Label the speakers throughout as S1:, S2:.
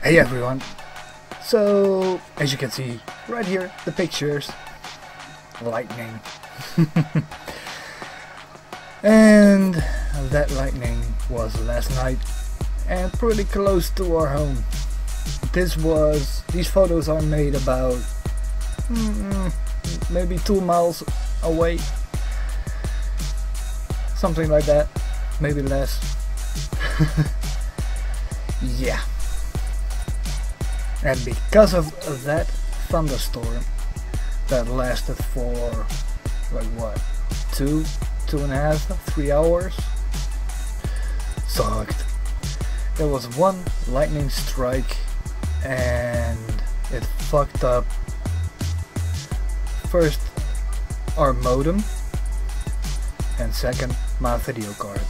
S1: Hey everyone! So, as you can see right here, the pictures, lightning. And that lightning was last night and pretty close to our home. These photos are made about maybe 2 miles away. Something like that, maybe less. Yeah. And because of that thunderstorm that lasted for like what, 2.5, 3 hours, sucked. There was one lightning strike and it fucked up first our modem and second my video card.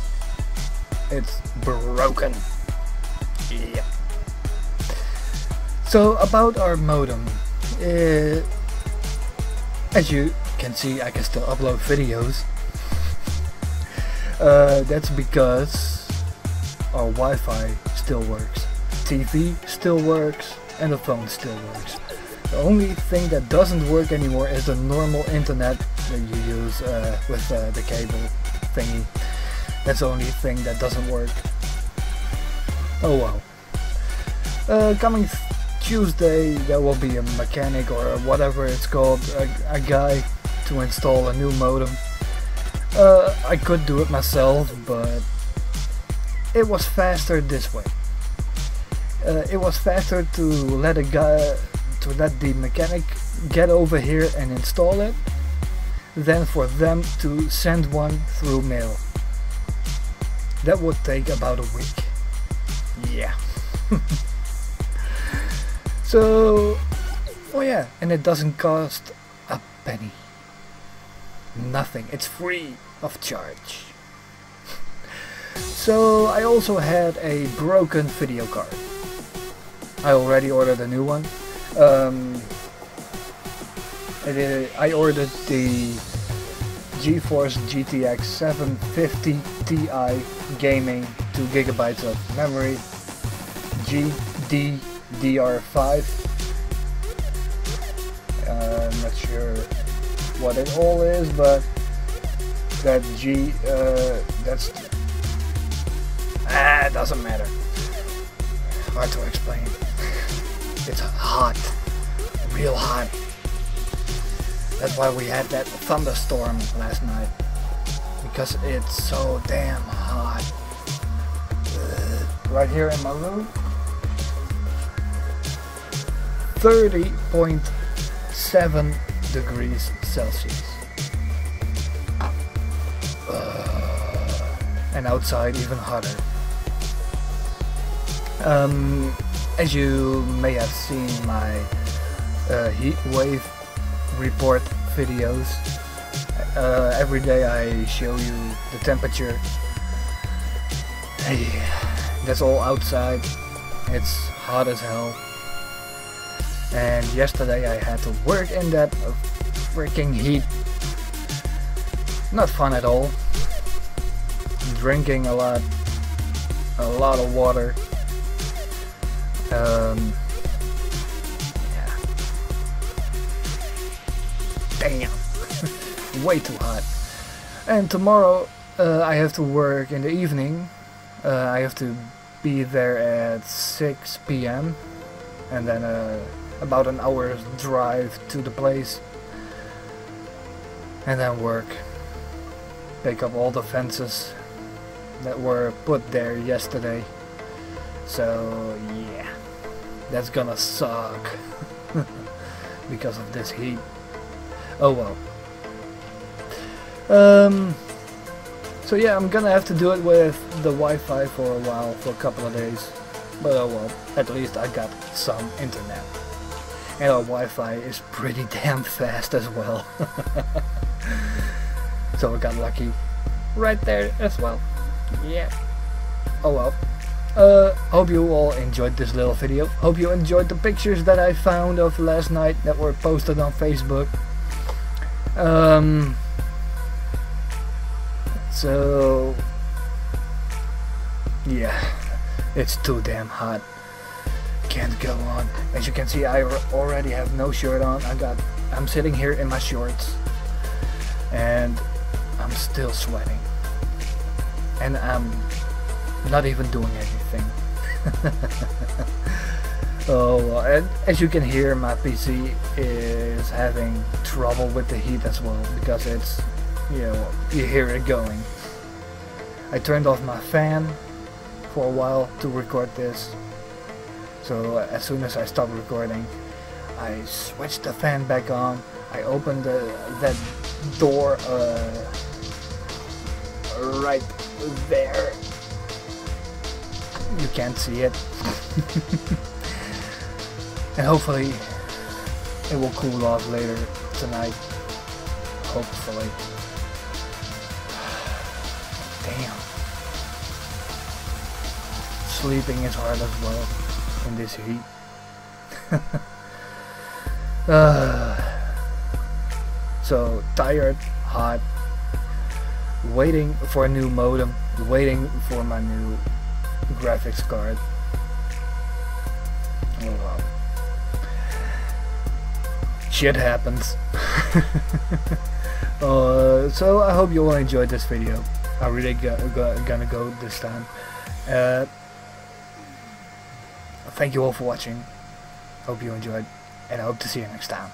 S1: It's broken. Yeah. So about our modem, as you can see, I can still upload videos. That's because our Wi-Fi still works, TV still works, and the phone still works. The only thing that doesn't work anymore is the normal internet that you use with the cable thingy. That's the only thing that doesn't work. Oh well. Coming Tuesday there will be a mechanic or whatever it's called, a guy to install a new modem. I could do it myself, but it was faster this way. It was faster to let the mechanic get over here and install it than for them to send one through mail. That would take about a week. Yeah. So, oh yeah, and it doesn't cost a penny. Nothing. It's free of charge. So I also had a broken video card. I already ordered a new one. I ordered the GeForce GTX 750 Ti gaming, 2 GB of memory, GDDR5. I'm not sure what it all is, but that doesn't matter. Hard to explain. It's hot, real hot. That's why we had that thunderstorm last night, because it's so damn hot. Right here in my room, 30.7 degrees Celsius. And outside even hotter. As you may have seen my heat wave report videos, every day I show you the temperature. Hey, that's all outside. It's hot as hell. And yesterday I had to work in that freaking heat. Not fun at all. Drinking a lot of water. Yeah. Damn. Way too hot. And tomorrow I have to work in the evening. I have to be there at 6 p.m. and then about an hour's drive to the place, and then work. Pick up all the fences that were put there yesterday. So yeah, that's gonna suck because of this heat. Oh well. So yeah, I'm gonna have to do it with the Wi-Fi for a while, for a couple of days. But oh well, at least I got some internet. And our Wi-Fi is pretty damn fast as well. So I got lucky right there as well. Yeah. Oh well. Hope you all enjoyed this little video. Hope you enjoyed the pictures that I found of last night that were posted on Facebook. So yeah, it's too damn hot. can't go on. As you can see, I already have no shirt on. I'm sitting here in my shorts and I'm still sweating, and I'm not even doing anything. Oh, and as you can hear, my PC is having trouble with the heat as well, because it's, you hear it going. I turned off my fan for a while to record this, so as soon as I stop recording, I switched the fan back on. I opened that door right there. You can't see it. And hopefully it will cool off later tonight. Hopefully. Damn. Sleeping is hard as well in this heat. So tired, hot, waiting for a new modem, waiting for my new graphics card. Oh wow. Shit happens. So I hope you all enjoyed this video. I really gonna go this time. Thank you all for watching. Hope you enjoyed, and I hope to see you next time.